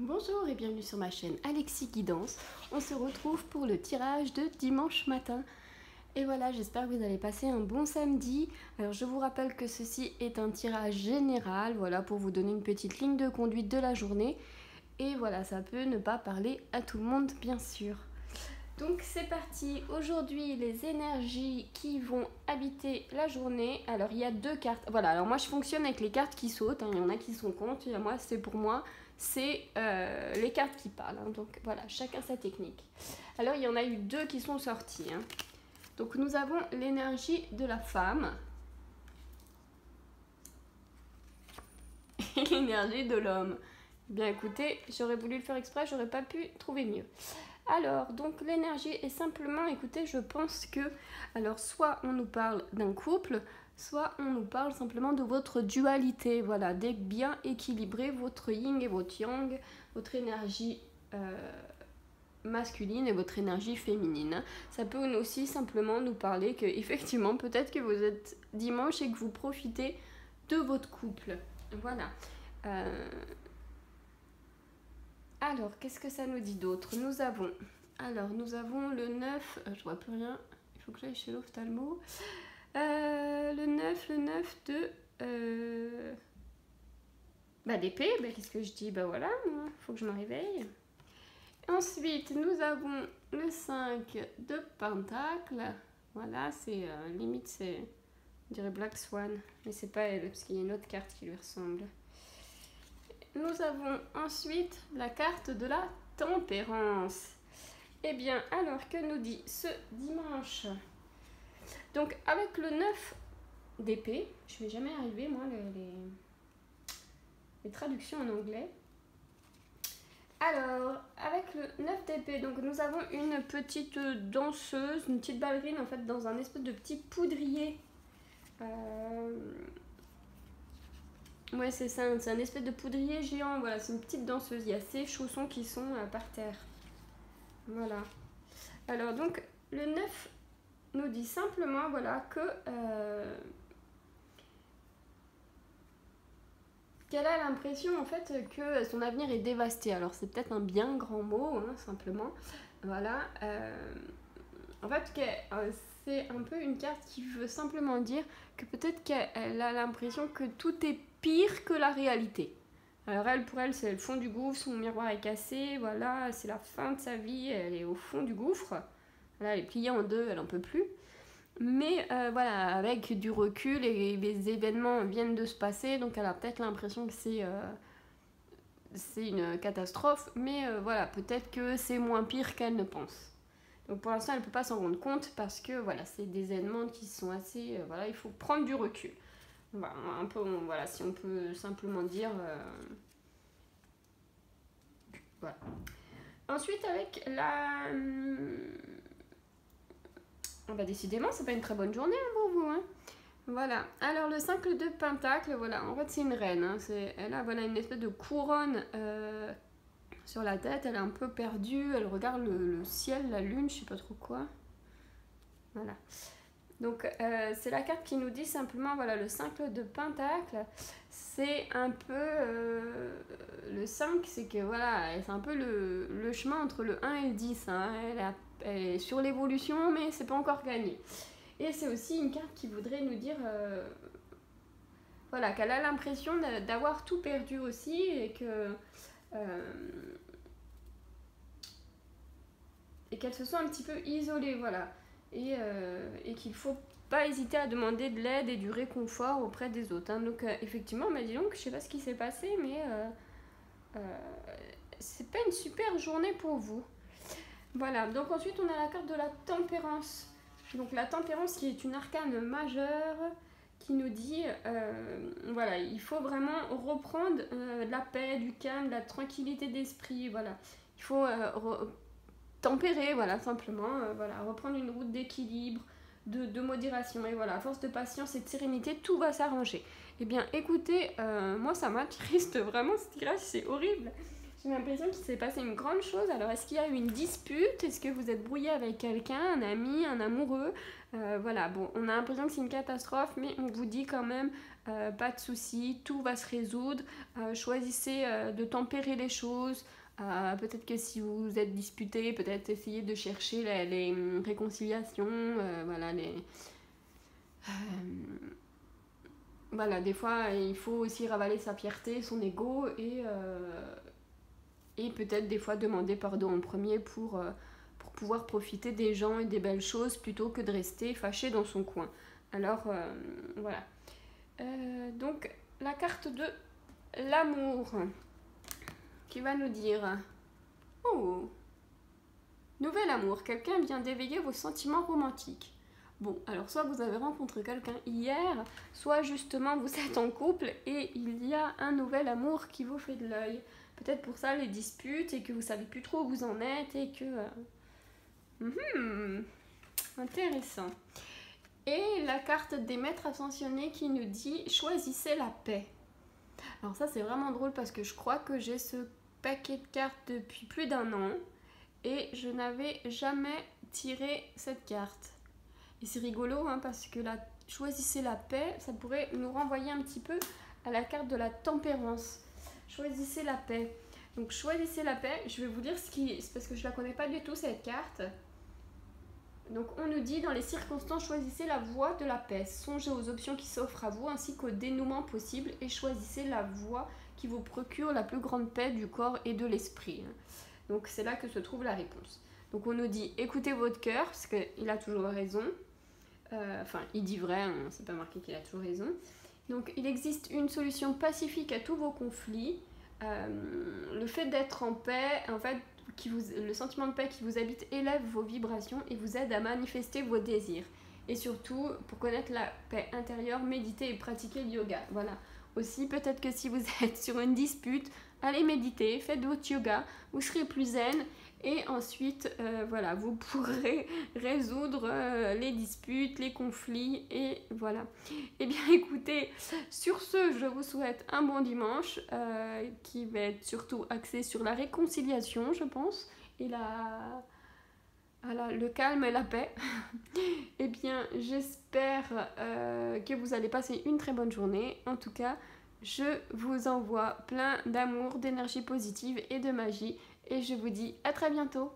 Bonjour et bienvenue sur ma chaîne Alexis Guidance. On se retrouve pour le tirage de dimanche matin. Et voilà, j'espère que vous allez passer un bon samedi. Alors je vous rappelle que ceci est un tirage général, voilà, pour vous donner une petite ligne de conduite de la journée. Et voilà, ça peut ne pas parler à tout le monde, bien sûr. Donc c'est parti, aujourd'hui les énergies qui vont habiter la journée. Alors il y a deux cartes, voilà, alors moi je fonctionne avec les cartes qui sautent, hein. Il y en a qui sont contre, et moi c'est pour moi, c'est les cartes qui parlent, hein. Donc voilà, chacun sa technique. Alors il y en a eu deux qui sont sorties, hein. Donc nous avons l'énergie de la femme et l'énergie de l'homme. Bien écoutez, j'aurais voulu le faire exprès, j'aurais pas pu trouver mieux. Alors, donc l'énergie est simplement, écoutez, je pense que, alors soit on nous parle d'un couple, soit on nous parle simplement de votre dualité, voilà, d'être bien équilibré, votre yin et votre yang, votre énergie masculine et votre énergie féminine. Ça peut aussi simplement nous parler que, effectivement, peut-être que vous êtes dimanche et que vous profitez de votre couple. Voilà. Alors, qu'est-ce que ça nous dit d'autre? Nous avons le 9, je vois plus rien, il faut que j'aille chez l'ophtalmo. Le 9 de d'épée, qu'est-ce que je dis? Voilà, il faut que je me réveille. Ensuite, nous avons le 5 de pentacle. Voilà, c'est limite, c'est, on dirait Black Swan, mais c'est pas elle, parce qu'il y a une autre carte qui lui ressemble. Nous avons ensuite la carte de la tempérance. Eh bien, alors que nous dit ce dimanche? Donc, avec le 9 d'épée, je vais jamais arriver, moi, les traductions en anglais. Alors, avec le 9 d'épée, donc nous avons une petite danseuse, une petite ballerine, en fait, dans un espèce de petit poudrier. Ouais, c'est ça, c'est un espèce de poudrier géant, voilà, c'est une petite danseuse. Il y a ses chaussons qui sont par terre. Voilà. Alors, donc, le 9 nous dit simplement, voilà, que qu'elle a l'impression, en fait, que son avenir est dévasté. Alors, c'est peut-être un bien grand mot, hein, simplement. Voilà. En fait, c'est un peu une carte qui veut simplement dire que peut-être qu'elle a l'impression que tout est pire que la réalité. Alors pour elle, c'est le fond du gouffre, son miroir est cassé, voilà, c'est la fin de sa vie, elle est au fond du gouffre. Là, elle est pliée en deux, elle n'en peut plus. Mais voilà, avec du recul, et les événements viennent de se passer, donc elle a peut-être l'impression que c'est une catastrophe, mais voilà, peut-être que c'est moins pire qu'elle ne pense. Donc pour l'instant, elle ne peut pas s'en rendre compte parce que voilà, c'est des événements qui sont assez... voilà, il faut prendre du recul. Voilà, un peu, voilà, si on peut simplement dire... voilà. Ensuite, avec la... décidément, c'est pas une très bonne journée pour vous, hein. Voilà. Alors, le 5 de pentacle, voilà, en fait, c'est une reine, hein. Elle a, voilà, une espèce de couronne... sur la tête, elle est un peu perdue, elle regarde le ciel, la lune, je sais pas trop quoi. Voilà. Donc c'est la carte qui nous dit simplement, voilà, le 5 de pentacle, c'est un peu... le 5, c'est que voilà, c'est un peu le chemin entre le 1 et le 10. Hein. Elle est sur l'évolution, mais c'est pas encore gagné. Et c'est aussi une carte qui voudrait nous dire... voilà, qu'elle a l'impression d'avoir tout perdu aussi et que... et qu'elle se sent un petit peu isolée, voilà, et qu'il faut pas hésiter à demander de l'aide et du réconfort auprès des autres, hein. Donc effectivement, mais dis donc, je sais pas ce qui s'est passé, mais c'est pas une super journée pour vous. Voilà, donc ensuite on a la carte de la tempérance. Donc la tempérance qui est une arcane majeure qui nous dit, voilà, il faut vraiment reprendre la paix, du calme, de la tranquillité d'esprit, voilà. Il faut tempérer, voilà, simplement, voilà, reprendre une route d'équilibre, de modération, et voilà, à force de patience et de sérénité, tout va s'arranger. Eh bien, écoutez, moi ça m'attriste vraiment, ce tirage, c'est horrible. J'ai l'impression qu'il s'est passé une grande chose. Alors, est-ce qu'il y a eu une dispute? Est-ce que vous êtes brouillé avec quelqu'un, un ami, un amoureux? Voilà, bon, on a l'impression que c'est une catastrophe, mais on vous dit quand même, pas de soucis, tout va se résoudre. Choisissez de tempérer les choses. Peut-être que si vous êtes disputé, peut-être essayer de chercher les réconciliations, voilà, voilà, des fois il faut aussi ravaler sa fierté, son ego et peut-être des fois demander pardon en premier pour pouvoir profiter des gens et des belles choses plutôt que de rester fâché dans son coin. Alors voilà. Donc la carte de l'amour qui va nous dire oh, nouvel amour, quelqu'un vient d'éveiller vos sentiments romantiques. Bon, alors soit vous avez rencontré quelqu'un hier, soit justement vous êtes en couple et il y a un nouvel amour qui vous fait de l'œil. Peut-être pour ça les disputes et que vous savez plus trop où vous en êtes et que... intéressant. Et la carte des maîtres ascensionnés qui nous dit choisissez la paix. Alors ça c'est vraiment drôle parce que je crois que j'ai ce paquet de cartes depuis plus d'1 an et je n'avais jamais tiré cette carte. Et c'est rigolo hein, parce que choisissez la paix, ça pourrait nous renvoyer un petit peu à la carte de la tempérance. Choisissez la paix. Donc choisissez la paix, je vais vous dire c'est parce que je la connais pas du tout cette carte. Donc on nous dit dans les circonstances, choisissez la voie de la paix. Songez aux options qui s'offrent à vous ainsi qu'au dénouement possible et choisissez la voie qui vous procure la plus grande paix du corps et de l'esprit. Donc c'est là que se trouve la réponse. Donc on nous dit écoutez votre cœur parce qu'il a toujours raison. Enfin il dit vrai, hein, c'est pas marqué qu'il a toujours raison. Donc il existe une solution pacifique à tous vos conflits. Le fait d'être en paix, en fait, le sentiment de paix qui vous habite élève vos vibrations et vous aide à manifester vos désirs. Et surtout, pour connaître la paix intérieure, méditez et pratiquez le yoga. Voilà. Aussi, peut-être que si vous êtes sur une dispute, allez méditer, faites votre yoga, vous serez plus zen. Et ensuite, voilà, vous pourrez résoudre les disputes, les conflits, et voilà. Eh bien, écoutez, sur ce, je vous souhaite un bon dimanche, qui va être surtout axé sur la réconciliation, je pense, et le calme et la paix. Eh bien, j'espère que vous allez passer une très bonne journée. En tout cas, je vous envoie plein d'amour, d'énergie positive et de magie. Et je vous dis à très bientôt.